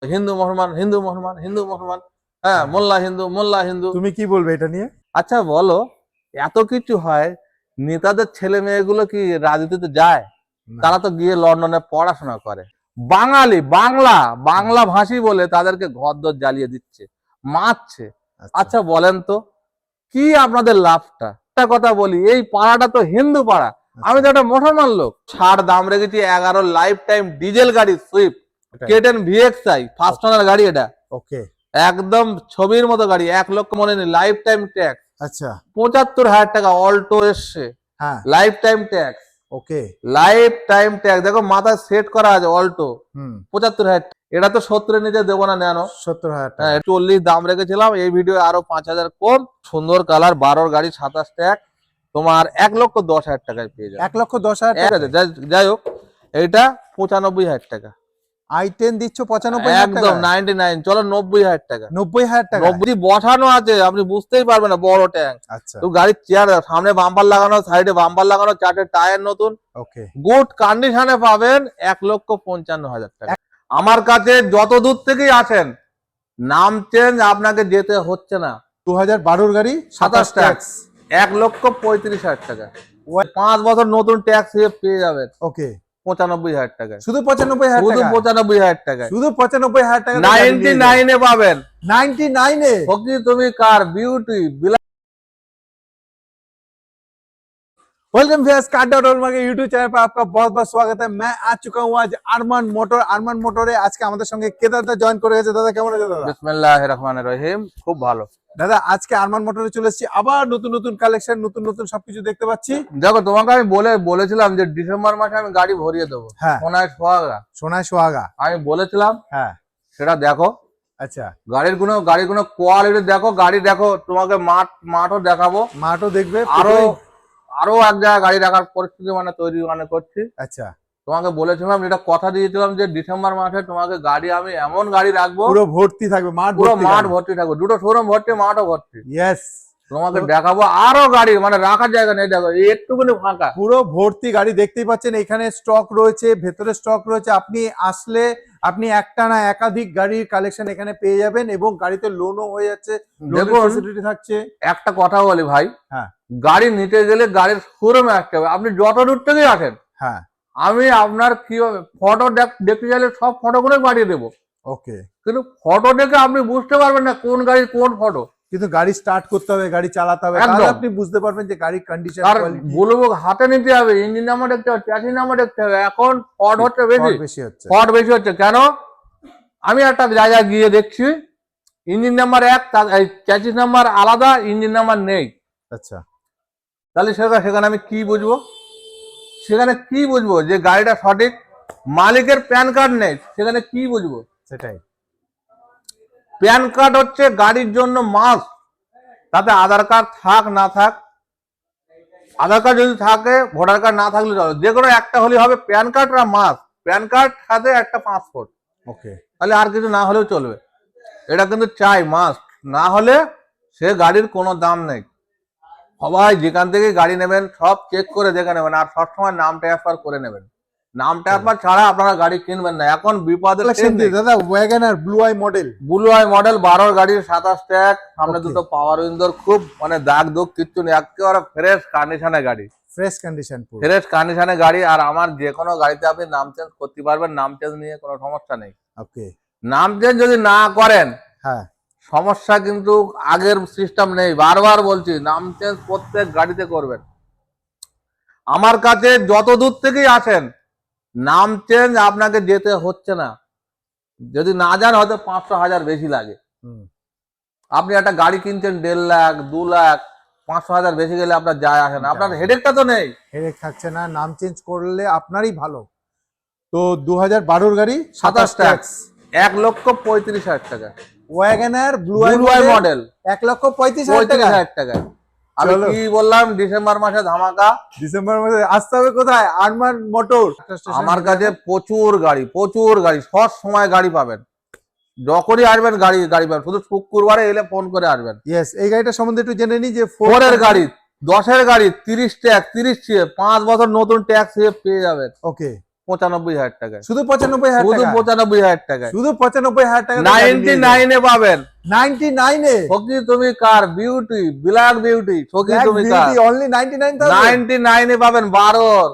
হিন্দু মুসলমান হিন্দু মুসলমান হিন্দু মুসলমান, হ্যাঁ, মোল্লা হিন্দু মোল্লা হিন্দু। তুমি কি বলবে এটা নিয়ে? আচ্ছা বলো, এত কিছু হয়, নেতাদের ছেলে মেয়েগুলো কি রাজনীতিতে যায়? না। তারা তো গিয়ে লন্ডনে পড়াশোনা করে। বাঙালি বাংলা ভাষী বলে তাদেরকে ঘরদর জ্বালিয়ে দিচ্ছে, মারছে। আচ্ছা বলেন তো, কি আপনাদের লাভটা? একটা কথা বলি, এই পাড়াটা তো হিন্দু পাড়া, আমি তো একটা মুসলমান লোক। ছাড় দাম রেখেছি 11 লাইফ টাইম ডিজেল গাড়ি Swift K ten VXI first owner গাড়ি। এটা ওকে, একদম ছবির মতো গাড়ি, 1 লক্ষ মনে নেই। লাইফ টাইম ট্যাক্স আচ্ছা 75,000 টাকা। অল্টো এসছে, হ্যাঁ লাইফ টাইম ট্যাক্স। ওকে, লাইফ টাইম ট্যাক্স দেখো মাথায় সেট করা আছে। অল্টো হুম 75,000। এটা তো 70-এর নিচে দেবো না, নেন। 70,000 টাকা। হ্যাঁ 40 দাম রেখেছিলাম, এই ভিডিও আরো 5,000 কম। সুন্দর কালার, 12 গাড়ি, 27 ট্যাক্স, তোমার 1,10,000 টাকায় পেয়ে যাবে। 1,10,000 ঠিক টাকা। আছে, যাই হোক, এইটা 95,000 টাকা। i10 দিচ্ছ 95,000 একদম টাকা। 99। চলো 90,000 টাকা। 90,000 টাকা। 90 বসানো আছে, আপনি বুঝতেই পারবেন না, বড় ট্যাঙ্ক। আচ্ছা তো গাড়ির চেয়ার, সামনে বাম্পার লাগানো, সাইডে বাম্পার লাগানো, 4টে টায়ার নতুন, ওকে, গুড কন্ডিশনে পাবেন 1,55,000 টাকা। আমার কাছে যত দূর থেকেই আসেন, নাম চেঞ্জ আপনাকে যেতে হচ্ছে না। 2012 গাড়ি 27 ট্যাক্স। ট্যাক্স, 1,35,000 টাকা। 5 বছর নতুন ট্যাক্স পেয়ে যাবেন ওকে, 95,000 টাকায়। শুধু 95,000 শুধু টাকা। 95,000 টাকায়। শুধু 95,000 টাকা। 99 এ পাবেন। 99 এ। ফকি তুমি কার বিউটি। वेलकम व्यूअर्स, कार.all के यूट्यूब चैनल पर आपका बहुत बहुत स्वागत है। मैं आ चुका हूँ आज আরমান মোটরে। আজকে আমাদের সঙ্গে কেদারদা জয়েন করে গেছে। দাদা কেমন আছে দাদা? বিসমিল্লাহির রহমানির রহিম, খুব ভালো। দাদা আজকে আরমান মোটরে চলে এসেছি, আবার নতুন নতুন কালেকশন, নতুন নতুন সবকিছু দেখতে পাচ্ছি। দেখো, তোমাকে আমি বলেছিলাম যে ডিসেম্বর মাসে আমি গাড়ি ভরিয়ে দেবো। হ্যাঁ সোনায় সোহাগা সোনায় সোহাগা আমি বলেছিলাম। হ্যাঁ সেটা দেখো, আচ্ছা গাড়ির কোনো কোয়ালিটি দেখো, গাড়ি দেখো, তোমাকে মাঠও দেখাবো। মাঠও দেখবে, আরো এক জায়গায় গাড়ি রাখার পরিস্থিতি তৈরি করছি। আচ্ছা তোমাকে বলেছিলাম, যেটা কথা দিয়েছিলাম, যে ডিসেম্বর মাসে তোমাকে গাড়ি আমি এমন গাড়ি রাখবো, পুরো ভর্তি থাকবে, পুরো মাঠ ভর্তি থাকবে, দুটো শোরুম ভর্তি, মাঠও ভর্তি। ইয়েস, তোমাকে দেখাবো আরো গাড়ি, রাখার জায়গা নেই। দেখো একটুখানি ফাঁকা, পুরো ভর্তি গাড়ি দেখতেই পাচ্ছেন। এখানে স্টক রয়েছে, ভেতরে স্টক রয়েছে। আপনি আসলে আপনি একটা না একাধিক গাড়ির কালেকশন এখানে পেয়ে যাবেন, এবং গাড়িতে লোনও হয়ে যাচ্ছে, লোনের ফ্যাসিলিটি থাকছে। একটা কথা বলি ভাই, হ্যাঁ গাড়ি নিতে গেলে গাড়ির শোরুমে আসতে হবে। আপনি যত দূর থেকেই আসেন, হ্যাঁ আমি আপনার কিভাবে ফটো দেখতে চাইলে সব ফটোগুলো পাঠিয়ে দেবো, ওকে, কিন্তু ফটো দেখে আপনি বুঝতে পারবেন না কোন গাড়ির কোন ফটো। কিন্তু গাড়ি স্টার্ট করতে হবে, গাড়ি চালাতে হবে, তাহলে আপনি বুঝতে পারবেন যে গাড়ির কন্ডিশন, আর কোয়ালিটি। বলবো হাতে নিতে হবে, ইঞ্জিন নাম্বার দেখতে হবে, চ্যাসিস নাম্বার দেখতে হবে। এখন ফট হচ্ছে বেশি হচ্ছে। ফট বেশি হচ্ছে কেন? আমি একটা জায়গায় গিয়ে দেখছি, ইঞ্জিন নাম্বার 1, চ্যাসিস নাম্বার আলাদা, ইঞ্জিন নাম্বার নেই। আচ্ছা, তাহলে সেখানে আমি কি বুঝবো? সেখানে কি বুঝবো যে গাড়িটা সঠিক? মালিকের প্যান কার্ড নেই, সেখানে কি বুঝবো? সেটাই। প্যান কার্ড হচ্ছে গাড়ির জন্য মাস্ট। তাতে আধার কার্ড থাক না থাক, আধার কার্ড যদি থাকে, ভোটার কার্ড না থাকলে চলো, যে কোনো একটা হলে হবে। প্যান কার্ড আর মাস্ট, প্যান কার্ড সাথে একটা পাসপোর্ট, ওকে, তাহলে আর কিছু না হলেও চলবে। এটা কিন্তু চাই, মাস্ট, না হলে সে গাড়ির কোনো দাম নেই। সবাই যেখান থেকে গাড়ি নেবেন সব চেক করে দেখে নেবেন, আর সবসময় নাম ট্রান্সফার করে নেবেন। নাম ট্রান্সফার ছাড়া আপনারা গাড়ি কিনবেন না, এখন বিপদের। দাদা ওয়াগনার ব্লু আই মডেল 12 গাড়ির 27 ট্যাক্স, সামনে দুটো পাওয়ার উইন্ডোর, খুব দাগ দুঃখ কিচ্ছু নেই, একেবারে ফ্রেশ কন্ডিশনে গাড়ি, ফ্রেশ কন্ডিশন, ফ্রেশ কন্ডিশনে গাড়ি। আর আমার যে কোনো গাড়িতে আপনি নাম চেঞ্জ করতে পারবেন, নাম চেঞ্জ নিয়ে কোনো সমস্যা নেই। ওকে, নাম চেঞ্জ যদি না করেন, হ্যাঁ সমস্যা কিন্তু আগের সিস্টেম নেই। বারবার বলছি, নাম চেঞ্জ প্রত্যেক গাড়িতে করবেন। আমার কাছে যত দূর থেকেই আসেন, নাম চেঞ্জ আপনাকে যেতে হচ্ছে না। যদি না যান, হয়তো 500,000 বেশি লাগে। আপনি একটা গাড়ি কিনছেন 1.5 লাখ 2 লাখ, 500,000 বেশি গেলে আপনার যায় আসে না, আপনার হেডেকটা তো নেই। হেডেক থাকছে না, নাম চেঞ্জ করলে আপনারই ভালো। তো 2012 গাড়ি 27 ট্যাক্স, 1,35,000 টাকা। ওয়াগনার ব্লু আই মডেল 1,35,000 টাকা। আমি কি বললাম? ডিসেম্বর মাসে ধামাকা। ডিসেম্বর মাসে আসতে হবে কোথায়? আরমান মোটর। আমার কাছে প্রচুর গাড়ি, সব সময় গাড়ি পাবেন। যখনই আসবেন গাড়ি পাবেন, শুধু শুক্রবারে এলে ফোন করে আসবেন। ইয়েস, এই গাড়িটা সম্বন্ধে একটু জেনে নিই যে 4 এর গাড়ি, 10 এর গাড়ি, 30 ট্যাক্স, 5 বছর নতুন ট্যাক্স পেয়ে যাবেন। ওকে, 95,000 টাকায়, শুধু 95,000 শুধু টাকা, 95,000 টাকায়, শুধু 95,000 টাকা 99 এ পাবেন। 99 এ সখী তুমি কার বিউটি, ব্ল্যাক বিউটি, সখী তুমি কার, অনলি 99,000 99 এ পাবেন। 12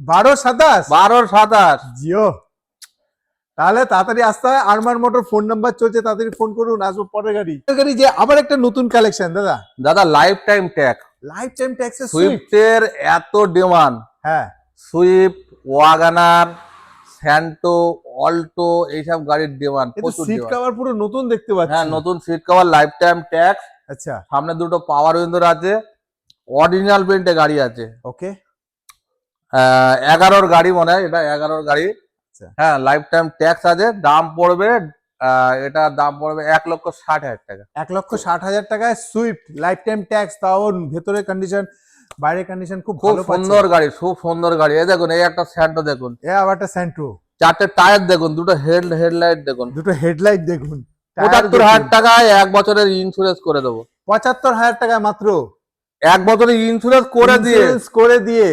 27 27 জিও। তাহলে তাড়াতাড়ি আসতে হয়, আরমান মোটর ফোন নাম্বার চলছে, তাড়াতাড়ি ফোন করুন, আসবো পরের গাড়ি। গাড়ি যে আবার একটা নতুন কালেকশন দাদা, দাদা life time tax. Life time ট্যাক্সের সুইফট। সুইফটের এত ডিমান্ড, হ্যাঁ সুইফট, ওয়াগনার, স্যান্টো, অল্টো, এইসব গাড়ির ডিমান্ড কিন্তু প্রচুর সিট ডিমান্ড। কভার পুরো নতুন দেখতে পাচ্ছি। হ্যাঁ, নতুন seat cover, life time tax, আচ্ছা সামনে দুটো পাওয়ার উইন্ডোর আছে, অরিজিনাল পেন্টে গাড়ি আছে। ওকে 11 গাড়ি মনে হয়, এটা 11 গাড়ি। আচ্ছা। হ্যাঁ, লাইফ টাইম ট্যাক্স আছে। দাম পড়বে এটার দাম পড়বে 1,60,000 টাকা। 1,60,000 টাকায় সুইফট লাইফ টাইম ট্যাক্স, তাও ভেতরে কন্ডিশন বাইরের কন্ডিশন খুব খুব ভালো সুন্দর গাড়ি, খুব সুন্দর গাড়ি। এই দেখুন, এই একটা স্যান্টো দেখুন, এ আবার একটা সেন্ট্রো, 4টে টায়ার দেখুন, দুটো হেডলাইট দেখুন। দুটো হেডলাইট দেখুন, 75,000 টাকায় 1 বছরের ইন্স্যুরেন্স করে দেবো। 75,000 টাকায় মাত্র 1 বছরের ইন্স্যুরেন্স করে দিয়ে, Insurance করে দিয়ে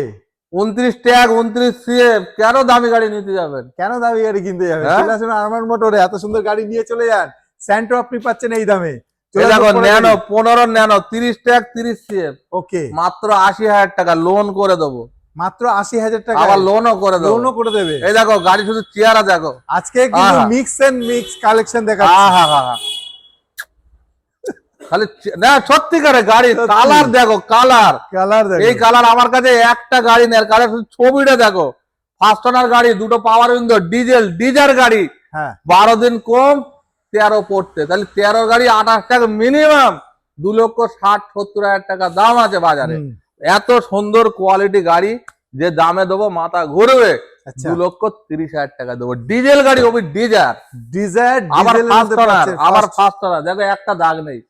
29 ট্যাগ, 29 সিএফ, কেন দামি গাড়ি নিতে যাবেন? কেন দামি গাড়ি কিনতে যাবে? হ্যাঁ? চলে আসুন আরমান মোটরে, এত সুন্দর গাড়ি নিয়ে চলে যান। স্যান্ট্রো আপনি পাচ্ছেন এই দামে। এই দেখো ন্যানো, 15 ন্যানো, 30 ট্যাগ, 30 সিএফ, ওকে মাত্র 80,000 টাকা লোন করে দেবো। মাত্র 80,000 টাকা আবার লোনও করে দেবো। লোনও করে দেবে। এই দেখো গাড়ি, শুধু চেয়ারা দেখো। আজকে কিন্তু আহা। মিক্স এন্ড মিক্স কালেকশন দেখাচ্ছি। খালি না, সত্যিকারে গাড়ি সত্যি। কালার দেখো, কালার, কালার দেখো, এই কালার আমার কাছে একটা গাড়ি নেই, কালার শুধু ছবিটা দেখো। ফার্স্ট ওনার গাড়ি, দুটো পাওয়ার উইন্ডো, ডিজেল গাড়ি, হ্যাঁ 12 দিন কম, 13 পড়তে, তাহলে 13 গাড়ি 28 টাকা মিনিমাম, 2,60,000-70,000 টাকা দাম আছে বাজারে। হুম, এত সুন্দর কোয়ালিটি গাড়ি, যে দামে দেবো মাথা ঘুরবে। আচ্ছা 2,30,000 টাকা দেবো, ডিজেল গাড়ি, ওই ডিজার, ডিজায়ার আবার ডিজেলের ফার্স্ট মধ্যে ওনার, পাচ্ছেন, আবার first। ফার্স্ট ওনার, দেখো একটা দাগ নেই,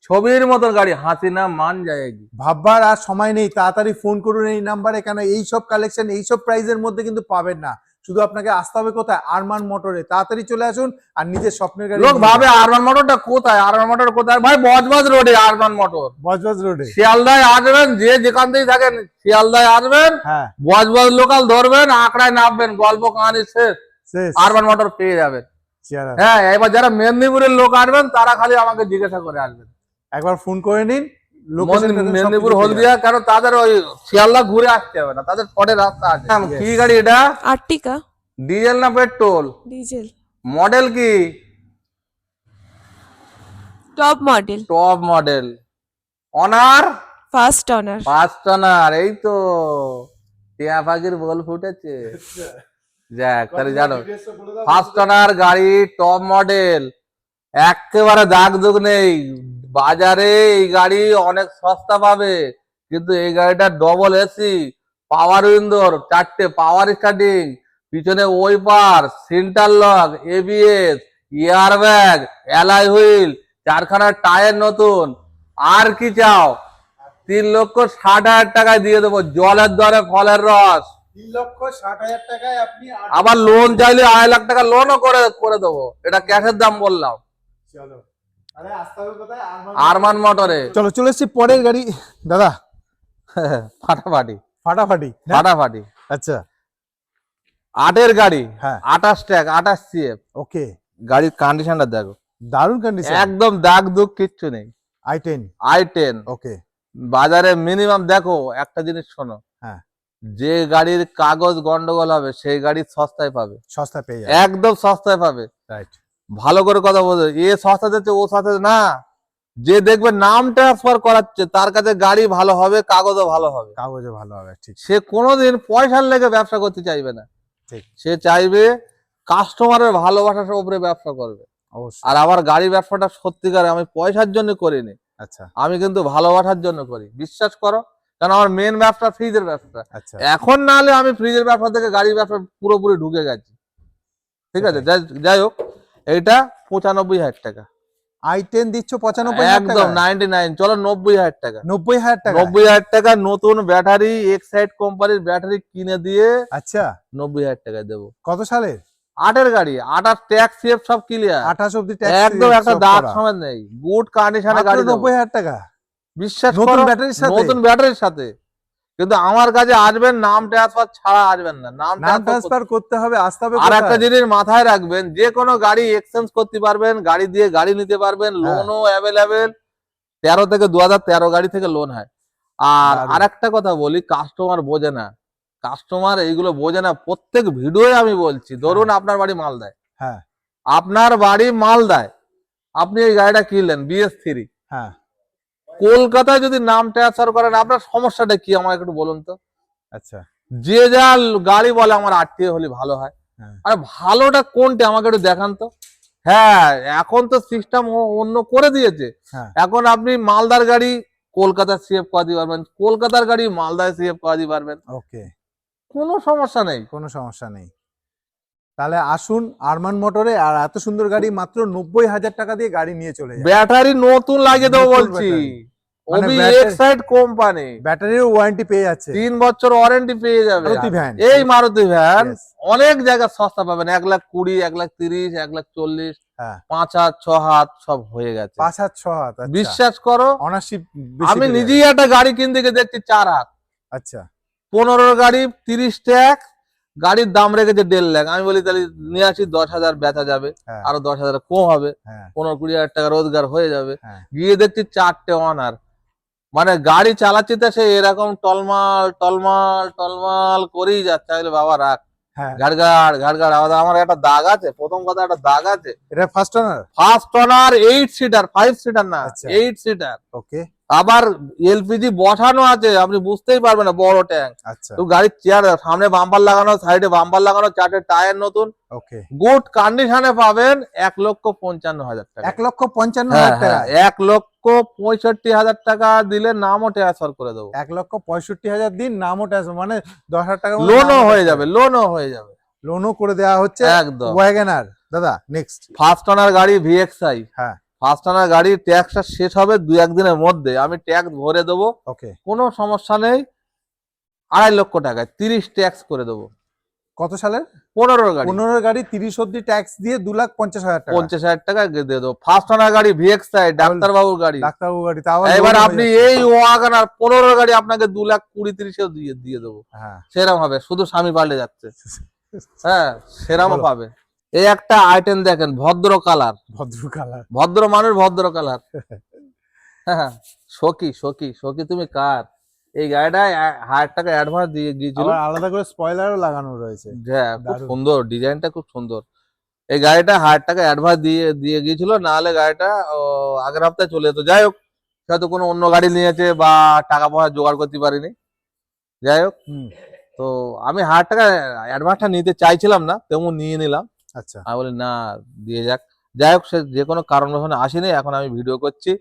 ছবির মতন গাড়ি, হাসি না মান যায়গি। ভাববার আর সময় নেই, তাড়াতাড়ি ফোন করুন এই নাম্বারে, কেন এই সব কালেকশন এই সব প্রাইজের মধ্যে কিন্তু পাবেন না। শুধু আপনাকে আসতে হবে কোথায়? আরমান মোটরে। তাড়াতাড়ি চলে আসুন আর নিজের স্বপ্নের গাড়ি লোক নিয়ে ভাবে যান। আরবান মোটরটা কোথায়, আরবান মোটর কোথায়? ভাই বজবজ রোডে আরবান মোটর। বজবজ রোডে। শিয়ালদায় আসবেন, যে যেখান থেকে থাকেন শিয়ালদায় আসবেন, হ্যাঁ বজবজ লোকাল ধরবেন, আঁকড়ায় নামবেন, গল্প কাহানি শেষ, শেষ। আরবান মোটর পেয়ে যাবেন। চেয়ার আছে। হ্যাঁ, এবার যারা মেদিনীপুরের লোক আসবেন, তারা খালি আমাকে জিজ্ঞাসা করে আসবেন, একবার ফোন করে নিন, লোকেশন মেদিনীপুর হলদিয়া, কারণ তাদের ওই শিয়ালদা ঘুরে আসতে হবে না, তাদের শর্টে রাস্তা আছে। কি গাড়ি এটা? আর্টিকা ডিজেল না পেট্রোল? ডিজেল মডেল কি? Top model top model. Honour? First honour first honour. এই তো টিয়া পাখির বল ফুটেছে। যাক, তাহলে জানো ফার্স্ট অনার গাড়ি, টপ মডেল, একেবারে দাগ দুগ নেই। বাজারে এই গাড়ি অনেক সস্তা পাবে, কিন্তু এই গাড়িটা ডবল এসি, পাওয়ার উইন্ডোর, 4টে পাওয়ার স্টার্টিং, পিছনে wiper, centre lock, ABS, air bag, alloy wheel, 4খানা টায়ার নতুন। আর কি চাও? 3,60,000 টাকায় দিয়ে দেবো, জলের দরে ফলের রস। 3,60,000 টাকায় আপনি আবার লোন চাইলে 2.5 লাখ টাকা লোনও করে দেবো। এটা ক্যাশের দাম বললাম। চলো আরে আসতে হবে কোথায়? আরমান মোটরে। চলো চলে এসেছি পরের গাড়ি দাদা। ফাটাফাটি ফাটাফাটি না? ফাটাফাটি। আচ্ছা 8-এর গাড়ি, হ্যাঁ 28 ট্যাগ, 28 সিএফ। ওকে গাড়ির কন্ডিশনটা দেখো, দারুণ কন্ডিশন। একদম দাগ দুগ কিচ্ছু নেই। i10 i10 ওকে বাজারে মিনিমাম, দেখো একটা জিনিস শোনো, হ্যাঁ যে গাড়ির কাগজ গন্ডগোল হবে সেই গাড়ি সস্তায় পাবে, সস্তা পেয়ে যাবে। একদম সস্তায় পাবে। রাইট ভালো করে কথা বলছো, এ সস্তা দিচ্ছে ও সস্তা না, যে দেখবে নাম ট্রান্সফার করাচ্ছে তার কাছে গাড়ি ভালো হবে, কাগজও ভালো হবে। কাগজে ভালো হবে ঠিক। সে কোনোদিন পয়সার লেগে ব্যবসা করতে চাইবে না, ঠিক। সে চাইবে কাস্টমারের ভালোবাসার উপরে ব্যবসা করবে। অবশ্যই। আর আমার গাড়ি ব্যবসাটা সত্যিকার আমি পয়সার জন্য করিনি, আচ্ছা আমি কিন্তু ভালোবাসার জন্য করি, বিশ্বাস করো। কারণ আমার মেন ব্যবসা ফ্রিজের ব্যবসা। আচ্ছা এখন না হলে আমি ফ্রিজের ব্যবসা থেকে গাড়ির ব্যবসা পুরোপুরি ঢুকে গেছি, ঠিক আছে। যাই হোক, এইটা 95,000 টাকা, i10 দিচ্ছ 95,000 একদম 99। চলো 90,000 টাকা, 90,000 টাকা 90,000 টাকা নতুন ব্যাটারি, এক্সাইড কোম্পানির ব্যাটারি কিনে দিয়ে আচ্ছা 90,000 টাকা দেবো। কত সালের? 8-এর গাড়ি, 28 ট্যাক্স সেফ সব ক্লিয়ার, 28 অবধি ট্যাক্স একদম একটা দাগ সমেত নেই, গুড কন্ডিশনে গাড়ি দেবো। 90,000 টাকা বিশ্বাস নতুন করো, ব্যাটারির সাথে? নতুন ব্যাটারির সাথে। কিন্তু আমার কাছে আসবেন নাম ট্রান্সফার ছাড়া আসবেন না, নাম নাম ট্রান্সফার করতে হবে, আসতে হবে আর একটা কোথায়? জিনিস মাথায় রাখবেন, যে কোনো গাড়ি এক্সচেঞ্জ করতে পারবেন, গাড়ি দিয়ে গাড়ি নিতে পারবেন, হ্যাঁ। লোনও অ্যাভেলেবেল। 13 থেকে 2013 গাড়ি থেকে লোন হয়। আর দারুণ। আরেকটা কথা বলি, কাস্টমার বোঝে না, কাস্টমার এইগুলো বোঝে না। প্রত্যেক ভিডিওয়ে আমি বলছি, ধরুন আপনার বাড়ি মালদায়, হ্যাঁ আপনার বাড়ি মালদায়, আপনি এই গাড়িটা কিনলেন BS3, হ্যাঁ কলকাতায় যদি নাম ট্রান্সফার করেন, আপনার সমস্যাটা কি আমাকে একটু বলুন তো। আচ্ছা যে যা গাড়ি বলে আমার আত্মীয় হলে ভালো হয়, হ্যাঁ আর ভালোটা কোনটা আমাকে একটু দেখান তো। হ্যাঁ, এখন তো সিস্টেম অন্য করে দিয়েছে। হ্যাঁ এখন আপনি মালদার গাড়ি কলকাতা সিএফ করাতে পারবেন, কলকাতার গাড়ি মালদায় সিএফ করাতে পারবেন, ওকে, কোনো সমস্যা নেই। কোনো সমস্যা নেই। তাহলে আসুন আরমান মোটরে, আর এত সুন্দর গাড়ি মাত্র 90,000 টাকা দিয়ে গাড়ি নিয়ে চলে যায়। ব্যাটারি নতুন লাগিয়ে দেবো নতুন বলছি, ব্যাটারি। মানে ওবি ব্যাটারি- এক্সাইড কোম্পানি, ব্যাটারির ওয়ারেন্টি পেয়ে যাচ্ছে। 3 বছর ওয়ারেন্টি পেয়ে যাবে। মারুতি ভ্যান। এই মারুতি ভ্যান Yes. অনেক জায়গায় সস্তা পাবেন, 1,20,000, 1,30,000, 1,40,000, হ্যাঁ 5 হাত 6 হাত সব হয়ে গেছে। 5 হাত 6 হাত। আচ্ছা। বিশ্বাস করো, অনারশিপ আমি নিজেই একটা গাড়ি কিনতে গিয়ে দেখছি 4 হাত, আচ্ছা 15 গাড়ি 30 ট্যাক্স, গাড়ির দাম রেখেছে 1.5 লাখ। আমি বলি তাহলে নিয়ে আসি, 10,000 বেচা যাবে, হ্যাঁ আরো 10,000 কম হবে, হ্যাঁ 15-20,000 টাকা রোজগার হয়ে যাবে। হ্যাঁ গিয়ে দেখছি 4টে অনার, মানে গাড়ি চালাচ্ছি তো সে এরকম টলমাল টলমাল টলমাল করেই যাচ্ছে। আমি বলি, বাবা রাখ, হ্যাঁ। ঘাড়ঘাড় ঘাড়ঘাড় আওয়াজ। আমার একটা দাগ আছে, প্রথম কথা একটা দাগ আছে। এটা first owner. First honour 8 seater, 5 seater না, আচ্ছা। 8 সিটার। ওকে আবার এলপিজি বসানো আছে, আপনি বুঝতেই পারবেন না, বড় ট্যাঙ্ক। আচ্ছা তো গাড়ির চেয়ার, সামনে বাম্পার লাগানো, সাইডে বাম্পার লাগানো, 4টে টায়ার নতুন, ওকে। গুড কন্ডিশনে পাবেন 1,55,000 টাকা। 1,55,000 টাকা। 1,65,000 টাকা দিলে নামও ট্রান্সফার করে দেবো, 1,65,000 দিন নামও ট্যাক্স, মানে 10,000 টাকা লোনও হয়ে যাবে, লোনও হয়ে যাবে, লোনও করে দেওয়া হচ্ছে। একদম। ওয়াগনার দাদা নেক্সট। ফার্স্ট অনার গাড়ি VXI, হ্যাঁ ফার্স্ট অনার গাড়ি ট্যাক্সটা শেষ হবে 2-1 দিনের মধ্যে, আমি ট্যাক্স ভরে দেবো, ওকে। কোনো সমস্যা নেই। 2.5 লক্ষ টাকায় 30 ট্যাক্স করে দেবো। কত সালের? 15 গাড়ি 15 গাড়ি 30 অব্দি ট্যাক্স দিয়ে 2,50,000 টাকা। 50,000 টাকা দিয়ে দেবো। ফার্স্ট অনার গাড়ি VXI, ডাক্তারবাবুর গাড়ি। ডাক্তারবাবু গাড়ি, তাও এবার লোন হয়ে আপনি যাচ্ছে। এই ওয়াগনার 15 গাড়ি আপনাকে 2,20,30 দিয়ে দিয়ে দেবো, হ্যাঁ সেরকম হবে, শুধু স্বামী পাল্টে যাচ্ছে। হ্যাঁ, সেরকম বলো। পাবে। এই একটা আইটেম দেখেন, ভদ্র কালার, ভদ্র কালার। ভদ্র মানুষ ভদ্র কালার। হ্যাঁ, সখী সখী সখী তুমি কার? এই গাড়িটা 1,000 টাকা অ্যাডভান্স দিয়ে গিয়েছিল। আবার আলাদা করে স্পয়লারও লাগানো রয়েছে। হ্যাঁ, খুব দারুণ। সুন্দর, ডিজাইনটা খুব সুন্দর। এই গাড়িটা 1,000 টাকা অ্যাডভান্স দিয়ে দিয়ে গিয়েছিল, নাহলে গাড়িটা আগের হপ্তাহে চলে যেত। যাই হোক, হয়তো কোনো অন্য গাড়ি নিয়েছে বা টাকা পয়সা জোগাড় করতে পারিনি। যাই হোক, হুম তো আমি 1,000 টাকা অ্যাডভান্সটা নিতে চাইছিলাম না, তেমন নিয়ে নিলাম। আচ্ছা আমি বলি না, দিয়ে যাক। যাই হোক, সে যে কোনো কারণে আসেনি, এখন আমি ভিডিও করছি।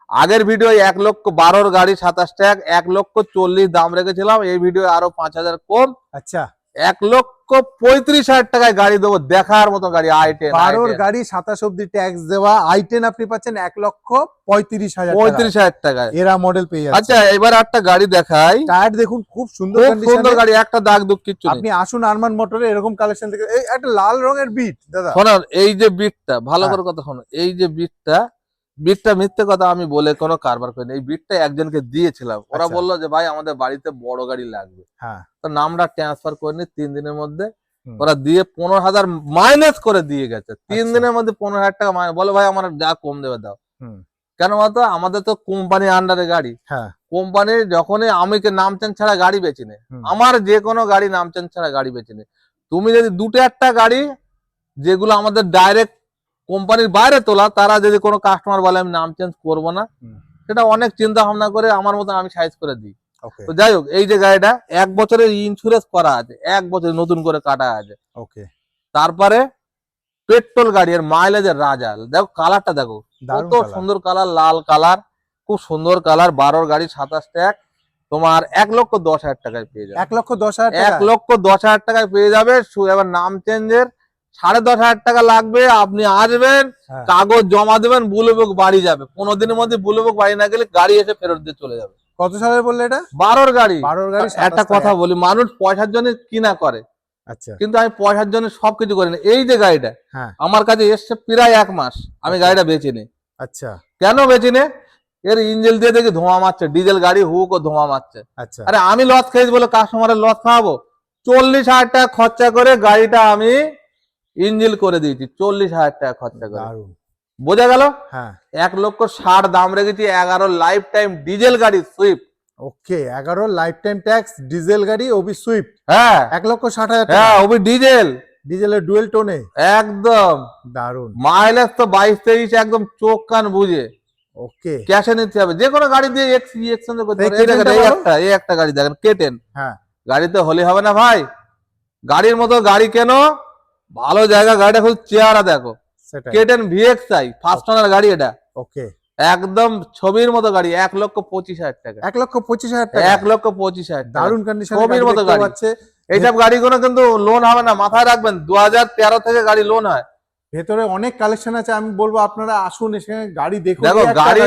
আগের ভিডিও 1,12,000 গাড়ি 27 ট্যাগ 1,40,000 দাম রেখেছিলাম, এই ভিডিও আরো 5,000 কম, আচ্ছা 1,35,000 টাকায় গাড়ি দেবো, দেখার মতো গাড়ি। i10 12 গাড়ি 27 অব্দি ট্যাক্স দেওয়া i10 আপনি পাচ্ছেন 1,35,000 টাকা। 35,000 টাকায়। এরা মডেল পেয়ে যাচ্ছে। আচ্ছা, এবার একটা গাড়ি দেখাই, টায়ার দেখুন খুব সুন্দর খুব কন্ডিশনে। সুন্দর গাড়ি, একটা দাগ দুঃখ কিচ্ছু নেই। আপনি আসুন আরমান মোটরে, এরকম কালেকশন থেকে। এই একটা লাল রঙের বিট দাদা। শোনান, এই যে বিটটা, ভালো হ্যাঁ। করে কথা শোনো, এই যে বিটটা, বিটটা মিথ্যে কথা আমি বলে কোনো কারবার করিনি। এই বিটটা একজনকে দিয়েছিলাম, ওরা আচ্ছা। বললো যে ভাই আমাদের বাড়িতে বড় গাড়ি লাগবে, হ্যাঁ তো নামটা ট্রান্সফার করে নি 3 দিনের মধ্যে। হুম। ওরা দিয়ে 15,000 মাইনাস করে দিয়ে গেছে, 3 আচ্ছা। দিনের মধ্যে 15,000 টাকা মাইনাস। বলে ভাই আমার যা কম দেবে দাও। হুম কেন বলতো, আমাদের তো কোম্পানি আন্ডারে গাড়ি, হ্যাঁ কোম্পানি যখনই আমিকে নাম চেঞ্জ ছাড়া গাড়ি বেচি নে, হুম। আমার যে কোনো গাড়ি নাম চেঞ্জ ছাড়া গাড়ি বেচি নে। তুমি যদি 2-1টা গাড়ি যেগুলো আমাদের ডাইরেক্ট কোম্পানির বাইরে তোলা, তারা যদি কোনো কাস্টমার বলে আমি নাম চেঞ্জ করবো না, হুম। সেটা অনেক চিন্তা ভাবনা করে আমার মতন আমি সাইজ করে দিই। ওকে তো যাই হোক, এই যে গাড়িটা 1 বছরের ইন্স্যুরেন্স করা আছে, 1 বছর নতুন করে কাটা আছে। ওকে। তারপরে পেট্রোল গাড়ি, এর মাইলেজের রাজা। দেখো কালারটা, দেখো দারুণ কত colour। সুন্দর কালার, লাল কালার, খুব সুন্দর কালার। 12 গাড়ি 27 ট্যাগ, তোমার 1,10,000 টাকায় পেয়ে যাবে। 1,10,000 টাকা। 1,10,000 টাকায় পেয়ে যাবে। এবার নাম চেঞ্জের 10,500 টাকা লাগবে। আপনি আসবেন, হ্যাঁ। কাগজ জমা দেবেন, বুলুবুক বাড়ি যাবে। 15 দিনের মধ্যে বুলুবুক বাড়ি না গেলে গাড়ি এসে ফেরত দিয়ে চলে যাবে। কত সালের বললে এটা? 12 গাড়ি। 12 গাড়ি একটা 27 কথা টাকা। বলি, মানুষ পয়সার জন্য কিনা করে, আচ্ছা কিন্তু আমি পয়সার জন্য সবকিছু করি না। এই যে গাড়িটা হ্যাঁ আমার কাছে এসছে প্রায় 1 মাস, আমি গাড়িটা বেচি নি। আচ্ছা কেন বেচি নে? এর ইঞ্জিন দিয়ে দেখি ধোঁয়া মারছে, ডিজেল গাড়ি হুক ও ধোঁয়া মারছে। আচ্ছা আরে আমি লস খেয়েছি বলে কাস্টমারের লস খাওয়াবো? 40,000 টাকা খরচা করে গাড়িটা আমি ইঞ্জিন করে দিয়েছি, 40,000 টাকা খরচা করে। দারুন। বোঝা গেল? হ্যাঁ 1,60,000 দাম রেখেছি 11 লাইফ টাইম ডিজেল গাড়ি সুইফট। ওকে, 11 লাইফ টাইম ট্যাক্স ডিজেল গাড়ি ওবি সুইফট, হ্যাঁ 1,60,000 টাকা, হ্যাঁ ওবি ডিজেল ডিজেলের ডুয়েল টোনে। একদম। দারুন। মাইলেজ তো 22-23, একদম চোখ কান বুঝে ওকে ক্যাশে নিতে হবে। যে কোনো গাড়ি দিয়ে এক্সচেঞ্জ করতে পারে। এই K10 এই একটা গাড়ি দেখেন, K10 হ্যাঁ গাড়িতে হলে হবে না ভাই। গাড়ির মতো গাড়ি কেন, ভালো জায়গা, গাড়িটা খুব চেহারা দেখো। সেটাই। K10 VXI ফার্স্ট ওনার গাড়ি এটা, ওকে একদম ছবির মতো গাড়ি। 1,25,000 টাকা, 1,25,000 টাকা, 1,25,000 টাকা, দারুন কন্ডিশন ছবির মতো গাড়ি। এইসব গাড়িগুলো কিন্তু লোন হবে না, মাথায় রাখবেন। 2013 থেকে গাড়ি লোন হয়। ভেতরে অনেক কালেকশন আছে, আমি বলবো আপনারা আসুন, এখানে গাড়ি দেখুন। দেখো এই একটা গাড়ি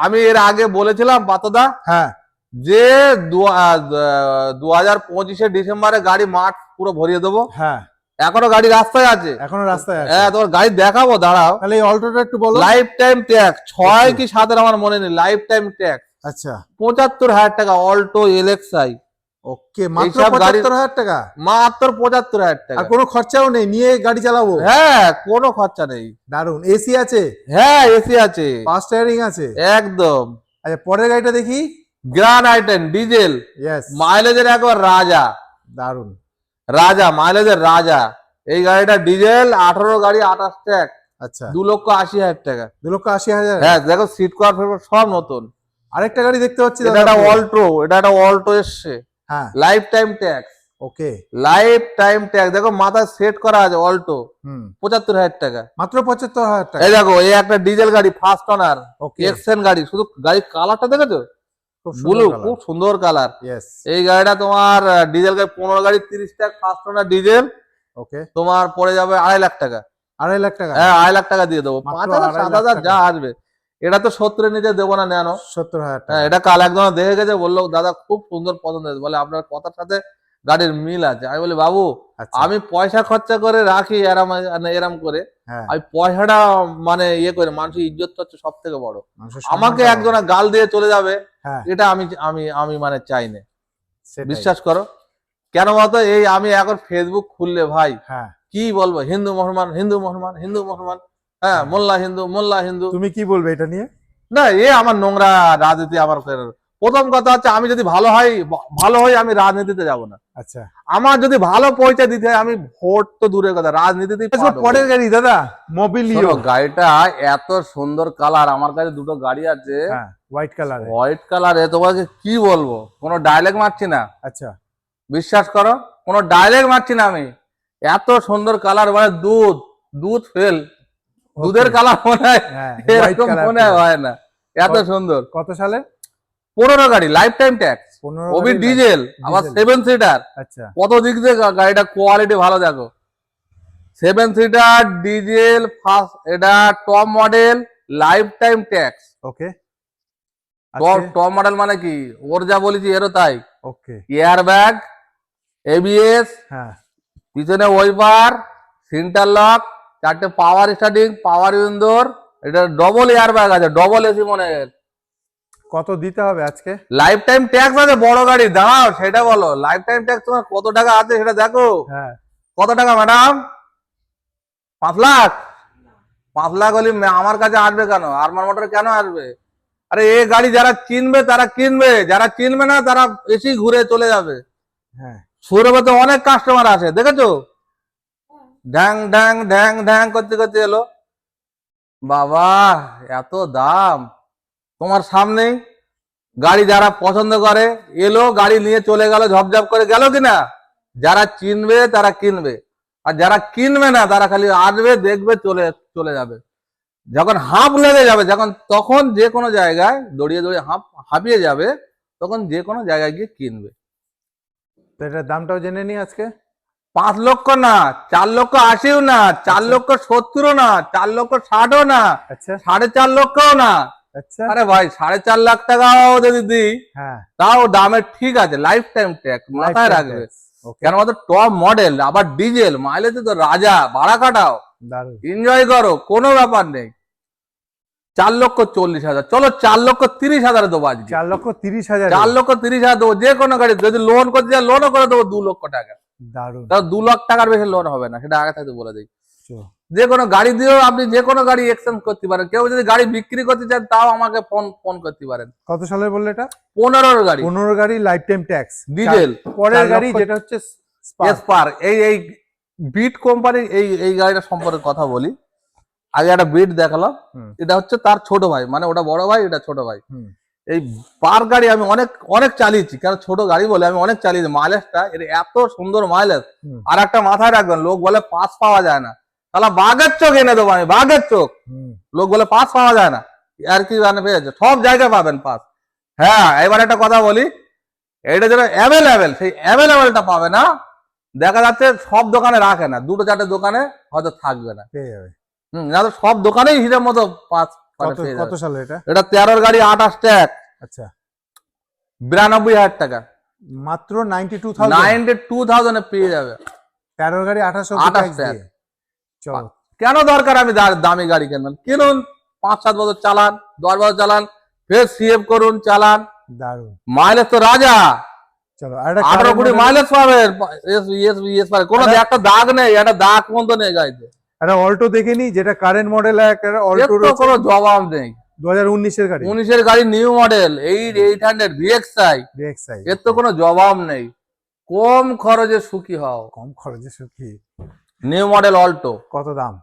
আমি এর আগে বলেছিলাম পাতদা হ্যাঁ যে 2025 ডিসেম্বরে গাড়ি মাঠ পুরো ভরিয়ে দেবো। হ্যাঁ এখনো গাড়ি রাস্তায় আছে। এখনো রাস্তায় আছে। হ্যাঁ তোমার গাড়ি দেখাবো, দাঁড়াও। তাহলে এই অল্টোটা একটু বলো। লাইফ টাইম ট্যাক্স 6 কি 7 আমার মনে নেই। লাইফ টাইম ট্যাক্স আচ্ছা 75,000 টাকা, অল্টো LXI। ওকে, মাত্র এইসব গাড়ি- 75,000 টাকা, মাত্র 75,000 টাকা। আর কোনো খরচাও নেই, নিয়ে গাড়ি চালাবো। হ্যাঁ কোনো খরচা নেই। দারুন। এসি আছে, হ্যাঁ এসি আছে ফাস্ট স্টিয়ারিং আছে। একদম। আচ্ছা পরের গাড়িটা দেখি। গ্র্যান্ড আইটেন ডিজেল, ইয়েস মাইলেজের একবার রাজা, দারুন। রাজা মাইলেজের রাজা। এই গাড়িটা ডিজেল, 18 গাড়ি, 28 ট্যাক্স, আচ্ছা 2,80,000 টাকা। 2,80,000। হ্যাঁ দেখো সিট কভার ফেভার সব নতুন। আরেকটা গাড়ি দেখতে পাচ্ছি এটা দাদা একটা আপনি। অল্টো, এটা একটা অল্টো এসছে, হ্যাঁ লাইফ টাইম ট্যাক্স, ওকে লাইফ টাইম ট্যাক্স। দেখো মাথায় সেট করা আছে অল্টো, হুম 75,000 টাকা। মাত্র 75,000 টাকা। এই দেখো এই একটা ডিজেল গাড়ি ফার্স্ট ওনার, ওকে এক্সেন গাড়ি। শুধু গাড়ির কালারটা দেখেছো, খুব ব্লু, সুন্দর খুব সুন্দর কালার। ইয়েস এই গাড়িটা তোমার ডিজেল গাড়ি 15 গাড়ি 30 টাকা ফার্স্ট ওনার ডিজেল, ওকে তোমার পড়ে যাবে 2.5 লাখ টাকা। 2.5 লাখ টাকা। হ্যাঁ 2.5 লাখ টাকা দিয়ে দেবো। মাত্র 5,000 2.5 7,000 লাখ যা টাকা। আসবে। এটা তো 70 নিচে দেবো না নেনো। 70,000 টাকা। হ্যাঁ এটা কাল একজন দেখে গেছে, বললো দাদা খুব সুন্দর পছন্দ হয়েছে, বলে আপনার কথার সাথে গাড়ির মিল আছে। আমি বলি বাবু আচ্ছা, আমি পয়সা খরচা করে রাখি এরাম এরাম করে, হ্যাঁ আমি পয়সাটা মানে ইয়ে করে, মানুষের ইজ্জত হচ্ছে সব থেকে বড়। মানুষের সম্মান আমাকে পাওয়া। একজনা গাল দিয়ে চলে যাবে, হ্যাঁ এটা আমি আমি আমি মানে চাই না। সেটাই। বিশ্বাস করো, কেন বলতো, এই আমি এখন ফেসবুক খুললে ভাই হ্যাঁ কি বলবো, হিন্দু মুসলমান, হিন্দু মুসলমান, হিন্দু মুসলমান, হ্যাঁ মোল্লা হিন্দু, মোল্লা হিন্দু। তুমি কি বলবে এটা নিয়ে? না এ আমার নোংরা রাজনীতি। আমার প্রথম কথা হচ্ছে, আমি যদি ভালো হই আমি রাজনীতিতে যাব না। আচ্ছা আমার যদি ভালো পয়সা দিতে হয়, আমি ভোট তো দূরের কথা, রাজনীতিতে পরের গাড়ি দাদা মোবিলিও। গাড়িটা এত সুন্দর কালার। আমার কাছে দুটো গাড়ি আছে হ্যাঁ হোয়াইট কালার। হোয়াইট কালারে, তোমাকে কি বলবো, কোনো ডায়লগ মারছি না, আচ্ছা বিশ্বাস করো কোনো ডায়লগ মারছি না আমি। এত সুন্দর কালার, মানে দুধ দুধ ফেল, দুধের কালার মনে হয় হ্যাঁ হোয়াইট এরকম কালার। মনে হয় না, এত সুন্দর। কত সালে? 15 গাড়ি, লাইফ টাইম ট্যাক্স, 15 ওবি গাড়ি ডিজেল, আবার ডিজেল। 7 সিটার। আচ্ছা কত দিক দিয়ে গাড়িটা কোয়ালিটি ভালো দেখো। 7 সিটার ডিজেল ফার্স্ট, এটা top model, life time tax. ওকে টপ মডেল মানে কি, ওর যা বলেছি এরও তাই। ওকে এয়ার ব্যাগ, ABS, হ্যাঁ পিছনে wiper, centre lock, 4টে power starting, পাওয়ার উইন্ডোর। এটা ডবল এয়ার ব্যাগ আছে, ডবল এসি মনে হয়। কত দিতে হবে আজকে? লাইফ টাইম ট্যাক্স আছে, বড় গাড়ি দাঁড়াও সেটা বলো। লাইফ টাইম ট্যাক্স তোমার কত টাকা আছে সেটা দেখো। হ্যাঁ কত টাকা ম্যাডাম? 5 লাখ? 5 লাখ হলে আমার কাছে আসবে কেন, আরমান মোটর কেন আসবে? আরে এই গাড়ি যারা কিনবে তারা কিনবে, যারা কিনবে না তারা এসি ঘুরে চলে যাবে। হ্যাঁ সৌরভে তো অনেক কাস্টমার আসে, দেখেছো, ঢ্যাং ঢ্যাং ঢ্যাং ঢ্যাং করতে করতে এলো। বাবা এত দাম তোমার সামনেই। গাড়ি যারা পছন্দ করে এলো, গাড়ি নিয়ে চলে গেল, ঝপঝপ করে গেল কিনা। যারা চিনবে তারা কিনবে, আর যারা কিনবে না তারা খালি আসবে, দেখবে, চলে চলে যাবে। যখন হাঁপ লেগে যাবে, তখন যে কোনো জায়গায় দড়িয়ে দড়িয়ে হাঁপিয়ে যাবে, তখন যে কোনো জায়গায় গিয়ে কিনবে। তো এটার দামটাও জেনে নি আজকে। 5 লক্ষ না, 4,80,000 না, 4,70,000 না, 4,60,000 না, আচ্ছা 4.5 লক্ষও না। আচ্ছা আরে ভাই 4.5 লাখ টাকাও যদি দিই হ্যাঁ তাও দামের ঠিক আছে। লাইফ টাইম ট্যাক্স মাথায় রাখবে, ওকে কেন বলতো টপ মডেল, আবার ডিজেল, মাইলেজে তো রাজা, ভাড়া কাটাও, দারুন। এনজয় করো, কোনো ব্যাপার নেই। 4,40,000, চলো 4,30,000 দেবো আজকে। 4,30,000। 4,30,000 দেবো, যে কোনো গাড়ি যদি লোন করতে চাই লোনও করে দেবো 2 লক্ষ টাকা। দারুন। তাও 2 লাখ টাকার বেশি লোন হবে না, সেটা আগে থাকতে বলে দিই। চলো। যে কোনো গাড়ি দিয়েও আপনি যে কোনো গাড়ি এক্সচেঞ্জ করতে পারেন। কেউ যদি গাড়ি বিক্রি করতে চান তাও আমাকে ফোন করতে পারেন। কত সালের বললে এটা? 15 গাড়ি 15 গাড়ি লাইফ টাইম ট্যাক্স ডিজেল। পরের গাড়ি যেটা হচ্ছে স্পার্ক, এই বিট কোম্পানি, এই গাড়িটা সম্পর্কে কথা বলি। আগে একটা বিট দেখালাম, এটা হচ্ছে তার ছোট ভাই, মানে ওটা বড় ভাই, এটা ছোট ভাই। এই পার্ক গাড়ি আমি অনেক চালিয়েছি, কারণ ছোট গাড়ি বলে আমি অনেক চালিয়েছি। মাইলেজটা এর এত সুন্দর মাইলেজ। আর একটা মাথায় রাখবেন, লোক বলে পাস পাওয়া যায় না, তাহলে বাঘের চোখ এনে দেবো আমি, বাঘের চোখ। লোক বলে পাস পাওয়া যায় না, আর কি মানে পেয়েছে, সব জায়গায় পাবেন পাস। হ্যাঁ, এবার একটা কথা বলি, এটা যেটা অ্যাভেলেবেল, সেই অ্যাভেলেবেলটা পাবে না। দেখা যাচ্ছে সব দোকানে রাখে না, 2-4টে দোকানে হয়তো থাকবে না, পেয়ে যাবে। না তো সব দোকানেই হিরের মতো পাস। কত সালে এটা? এটা 13 গাড়ি 28 ট্যাগ। আচ্ছা, 92,000 টাকা মাত্র 92,000। 92,000 এ পেয়ে যাবে। 13 গাড়ি 28 ট্যাগ। চলো, কেন দরকার আমি দামি গাড়ি কিনবেন? কিনুন, 5-7 বছর চালান, 10 বছর চালান, ফের সিএফ করুন, চালান। দারুন। মাইলেজ তো রাজা। চলো, 18 মাইলেজ পাবেন। কোনো একটা দাগ নেই, একটা দাগ পর্যন্ত নেই গাড়িতে। একটা অল্টো দেখে নি, যেটা কারেন্ট মডেল, একটা অল্টো তো কোনো জবাব নেই। 2019 এর গাড়ি। 19 এর গাড়ি, নিউ মডেল 800 VXI। এর তো কোনো জবাব নেই। কম খরচে সুখী হও। কম খরচে সুখী। New model Alto. কত দাম?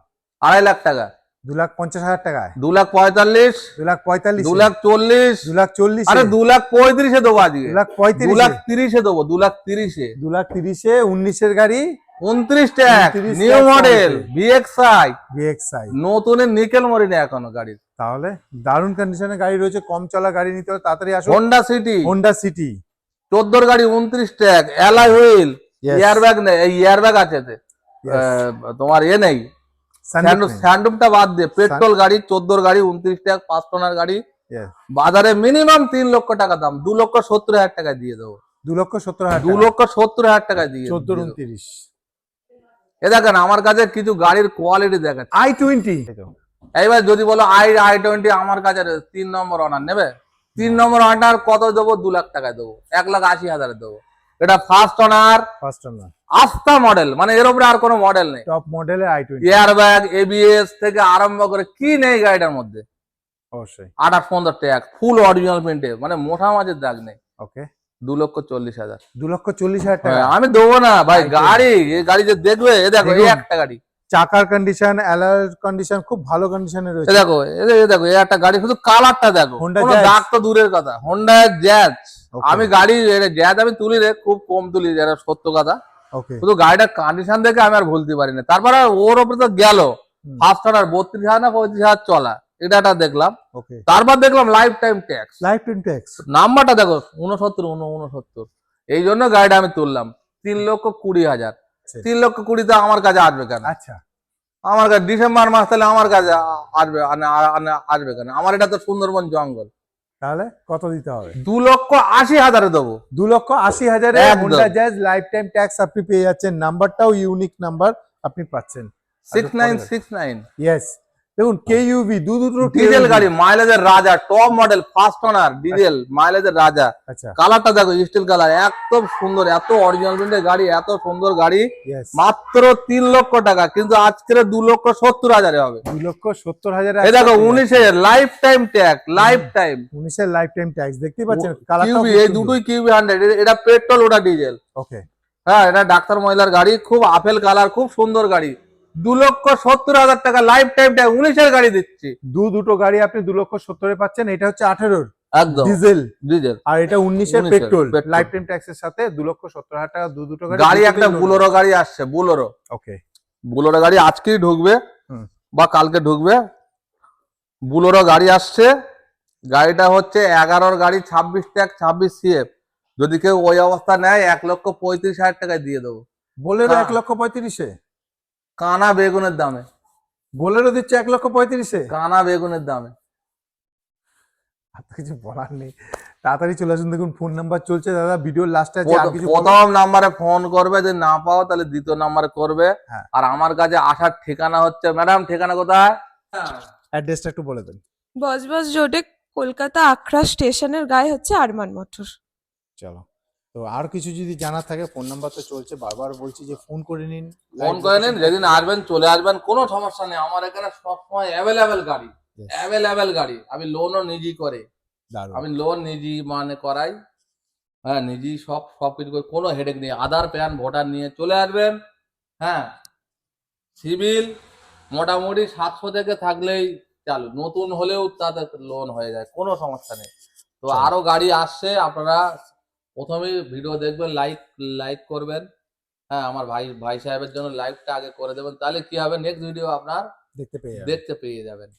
2.5 লাখ টাকা। 2,50,000 টাকায়? 2,45,000, 2,45,000, 2,40,000, 2,40,000, আরে 2,35,000 দেবো আজকে। 2,35,000, 2,30,000 দেবো, 2,30,000। 2,30,000 19 এর গাড়ি, 29 ট্যাগ, 29 নিউ ট্যাগ মডেল পাবে। VXI। নতুনের নিকেল মরিনি এখনো গাড়ি। তাহলে দারুণ কন্ডিশনের গাড়ি রয়েছে, কম চলা গাড়ি নিতে হলে তাড়াতাড়ি আসুন। হোন্ডা সিটি, হোন্ডা সিটি 14 গাড়ি 29 ট্যাগ, অ্যালয় হুইল, এয়ারব্যাগ নেই, এই এয়ারব্যাগ আছে এতে। তোমার নেই, স্যান্ডুপটা বাদ দিয়ে পেট্রোল গাড়ি, 14 গাড়ি 29 ট্যাগ, 5 টনার গাড়ি। বাজারে মিনিমাম 3 লক্ষ টাকা দাম, 2,70,000 টাকা দিয়ে দেবো। 2,70,000, 2,70,000 টাকা দিয়ে 14-29। এ দেখেন আমার কাছে কিছু গাড়ির কোয়ালিটি দেখেন। i20। এইবার যদি বলো i20 আমার কাছে 3 নম্বর অনার নেবে, 3 নম্বর অনার কত দেবো? 2 লাখ টাকায় দেবো, 1,80,000 দেবো। এটা ফার্স্ট অনার, আস্থা মডেল, মানে এর উপরে আর কোনো মডেল নেই। টপ মডেলের i20, এয়ারব্যাগ, এবিএস থেকে আরম্ভ করে কি নেই গাড়িটার মধ্যে। অবশ্যই 28-15 ট্যাগ, ফুল অরিজিনাল প্রিন্টে, মানে মোটা মাছের দাগ নেই। ওকে, 2,40,000। 2,40,000 টাকা? আমি দেবো না ভাই। গাড়ি, এই গাড়ি যে দেখবে, এ দেখো এই একটা গাড়ি, চাকার কন্ডিশন, অ্যালয়ের কন্ডিশন খুব ভালো কন্ডিশনে রয়েছে। এ দেখো, এই দেখো এই একটা গাড়ি, শুধু কালারটা দেখো, কোনো দাগ তো দূরের কথা। Honda jazz. আমি গাড়ি জ্যাজ আমি তুলি রে, খুব কম তুলি, যারা সত্য কথা। শুধু গাড়িটার কন্ডিশন দেখে আমি আর ভুলতে পারি না। তারপরে ওর উপরে তো গেল ফার্স্ট অনার, 32,000 না 35,000 চলা, এটা দেখলাম। তারপর দেখলাম লাইফ টাইম ট্যাক্স। নাম্বারটা দেখো 69। এই জন্য গাড়িটা আমি তুললাম। 3,20,000। 3,20,000 আমার কাছে আসবে কেন? আচ্ছা, আমার কাছে ডিসেম্বর মাস, তাহলে আমার কাছে আসবে কেন? আমার এটা তো সুন্দরবন জঙ্গল। তাহলে কত দিতে হবে? 2,80,000 দেবো। 2,80,000 Honda jazz life time tax আপনি পেয়ে যাচ্ছেন। নাম্বারটাও ইউনিক নাম্বার আপনি পাচ্ছেন, 6969। ইয়েস, দেখুন কেইউভি, দুটো ডিজেল গাড়ি, মাইলেজের রাজা, top model, first owner, diesel, মাইলেজের রাজা। আচ্ছা, কালারটা দেখো, স্টিল কালার, এত সুন্দর, এত অরিজিনাল প্রিন্টের গাড়ি, এত সুন্দর গাড়ি, মাত্র 3 লক্ষ টাকা। কিন্তু আজকের 2,70,000 হবে। 2,70,000। এই দেখো 19-এর lifetime tag, lifetime 19-এর লাইফ টাইম ট্যাক্স দেখতে পাচ্ছেন। কিউবি, এই দুটোই কিউবি 100। এটা পেট্রোল, ওটা ডিজেল। ওকে, হ্যাঁ, এটা ডাক্তার মহিলার গাড়ি, খুব আপেল কালার, খুব সুন্দর গাড়ি। 2,70,000 টাকা লাইফ টাইম ট্যাগ, 19-এর গাড়ি দিচ্ছি। দুটো গাড়ি আপনি 2,70,000 পাচ্ছেন। এটা হচ্ছে 18-র একদম ডিজেল, ডিজেল, আর এটা 19-এর পেট্রোল। লাইফ টাইম ট্যাক্সের সাথে 2,70,000 টাকা দুটো গাড়ি। একটা বুলোরো গাড়ি আসছে, বুলোরো। ওকে, বুলোরো গাড়ি আজকেই ঢুকবে বা কালকে ঢুকবে। বুলোরো গাড়ি আসছে। গাড়িটা হচ্ছে 11-র গাড়ি, 26 ট্যাগ, 26 সিএফ। যদি কেউ ওই অবস্থা নেয় 1,35,000 টাকায় দিয়ে দেবো। বোলেরো 1,35,000-এ? কানা বেগুনের দামে বোলেরো দিচ্ছে 1,35,000-এ, কানা বেগুনের দামে। কিছু বলার নেই, তাড়াতাড়ি চলে আসুন। দেখুন ফোন নাম্বার চলছে দাদা, ভিডিওর লাস্টে আছে। প্রথম নাম্বারে ফোন করবে, যদি না পাও তাহলে দ্বিতীয় নাম্বারে করবে। আর আমার কাছে আসার ঠিকানা হচ্ছে, ম্যাডাম ঠিকানা কোথায়? অ্যাড্রেসটা একটু বলে দেন। বজবজ রোডে কলকাতা আখড়া স্টেশনের গায়ে হচ্ছে আরমান মোটর। চলো, তো আর কিছু যদি জানার থাকে ফোন নাম্বার তো চলছে, বারবার বলছি যে ফোন করে নিন, ফোন করে নিন, যেদিন আসবেন চলে আসবেন, কোনো সমস্যা নেই। আমার এখানে সবসময় অ্যাভেলেবেল গাড়ি, অ্যাভেলেবেল গাড়ি। আমি লোনও নিজেই করে, দারুণ। আমি লোন নিজেই মানে করাই, হ্যাঁ নিজেই সবকিছু করে, কোনো হেডেক নেই। আধার প্যান ভোটার নিয়ে চলে আসবেন। হ্যাঁ, সিভিল মোটামুটি 700 থেকে থাকলেই চালু, নতুন হলেও তাদের লোন হয়ে যায়, কোনো সমস্যা নেই। তো চলো। আরো গাড়ি আসছে, আপনারা প্রথমেই ভিডিও দেখবেন, লাইক করবেন। হ্যাঁ, আমার ভাই সাহেবের জন্য লাইকটা আগে করে দেবেন, তাহলে কি হবে, নেক্সট ভিডিও আপনার দেখতে পেয়ে যাবেন। দেখতে পেয়ে যাবেন।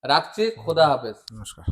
রাখছি, খোদা হাফেজ। নমস্কার।